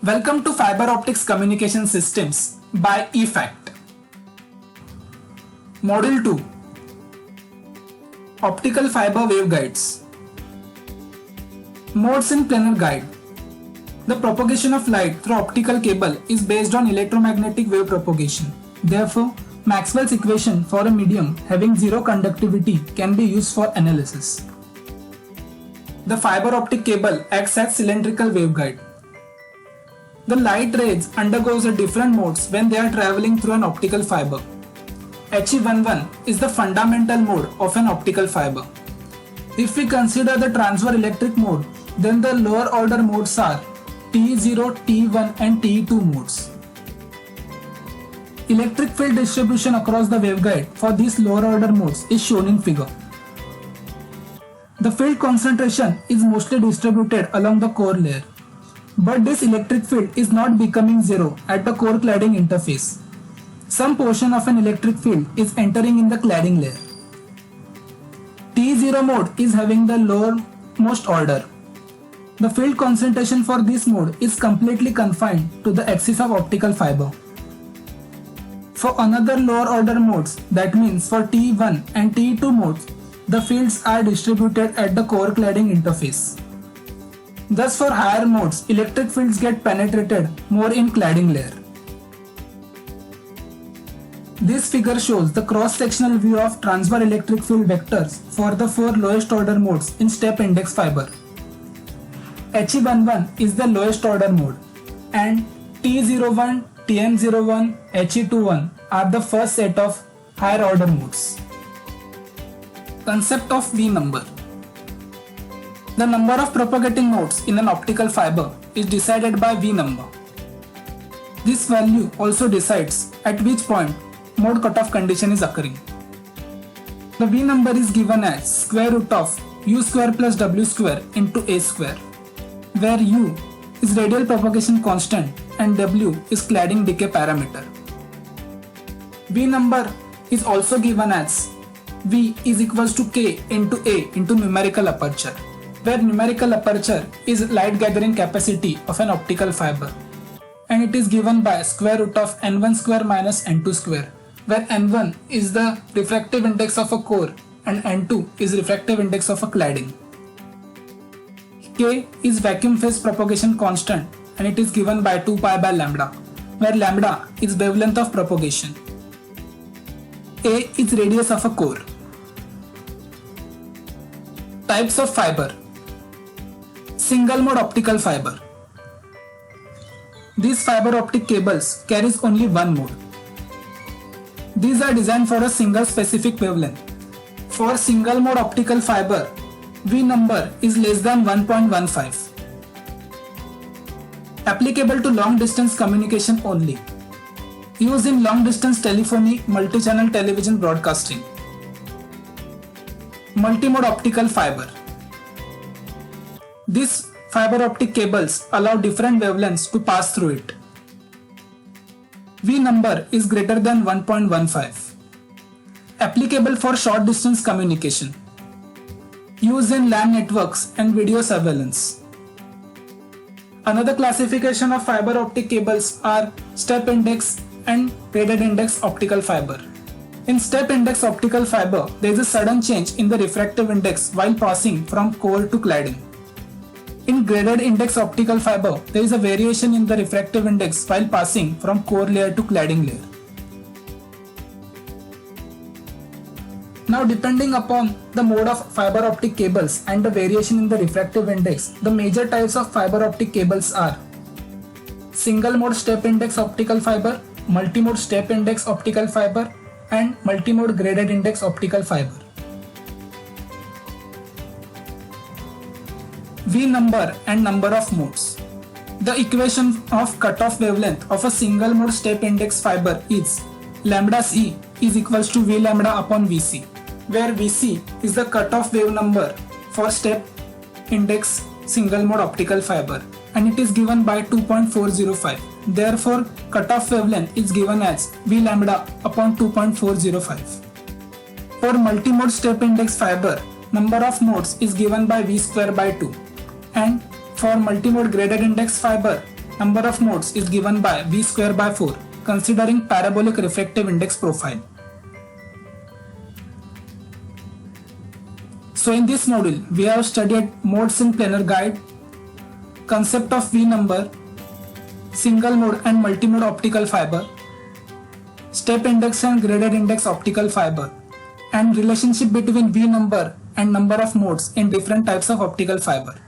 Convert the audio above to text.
Welcome to Fiber Optics Communication Systems by EFACT. Module 2, Optical Fiber Waveguides. Modes in planar guide. The propagation of light through optical cable is based on electromagnetic wave propagation. Therefore, Maxwell's equation for a medium having zero conductivity can be used for analysis. The fiber optic cable acts as cylindrical waveguide. The light rays undergoes a different modes when they are traveling through an optical fiber. HE11 is the fundamental mode of an optical fiber. If we consider the transfer electric mode, then the lower order modes are TE0, TE1 and TE2 modes. Electric field distribution across the waveguide for these lower order modes is shown in figure. The field concentration is mostly distributed along the core layer. But this electric field is not becoming zero at the core cladding interface. Some portion of an electric field is entering in the cladding layer. T0 mode is having the lowermost order. The field concentration for this mode is completely confined to the axis of optical fiber. For another lower order modes, that means for T1 and T2 modes, the fields are distributed at the core cladding interface. Thus, for higher modes, electric fields get penetrated more in cladding layer. This figure shows the cross-sectional view of transfer electric field vectors for the four lowest order modes in step index fiber. HE11 is the lowest order mode, and T01, TM01, HE21 are the first set of higher order modes. Concept of V number. The number of propagating modes in an optical fiber is decided by V number. This value also decides at which point mode cutoff condition is occurring. The V number is given as square root of U square plus W square into A square, where U is radial propagation constant and W is cladding decay parameter. V number is also given as V is equals to K into A into numerical aperture, where numerical aperture is light gathering capacity of an optical fiber, and it is given by square root of n1 square minus n2 square, where n1 is the refractive index of a core and n2 is refractive index of a cladding. K is vacuum phase propagation constant, and it is given by 2 pi by lambda, where lambda is wavelength of propagation. A is radius of a core. Types of fiber. Single mode optical fiber. These fiber optic cables carries only one mode. These are designed for a single specific wavelength. For single mode optical fiber, V number is less than 1.15. Applicable to long distance communication only. Used in long distance telephony, multi-channel television broadcasting. Multi-mode optical fiber. These fiber optic cables allow different wavelengths to pass through it. V number is greater than 1.15. Applicable for short distance communication. Used in LAN networks and video surveillance. Another classification of fiber optic cables are step index and graded index optical fiber. In step index optical fiber, there is a sudden change in the refractive index while passing from core to cladding. In graded index optical fiber, there is a variation in the refractive index while passing from core layer to cladding layer. Now, depending upon the mode of fiber optic cables and the variation in the refractive index, the major types of fiber optic cables are single mode step index optical fiber, multi-mode step index optical fiber, and multi-mode graded index optical fiber. V number and number of modes. The equation of cutoff wavelength of a single mode step index fiber is lambda C is equals to V lambda upon Vc, where Vc is the cutoff wave number for step index single mode optical fiber, and it is given by 2.405. Therefore, cutoff wavelength is given as V lambda upon 2.405. For multi-mode step index fiber, number of modes is given by V square by 2, and for multi-mode graded index fiber, number of modes is given by V square by 4, considering parabolic refractive index profile. So in this module, we have studied modes in planar guide, concept of V number, single mode and multi-mode optical fiber, step index and graded index optical fiber, and relationship between V number and number of modes in different types of optical fiber.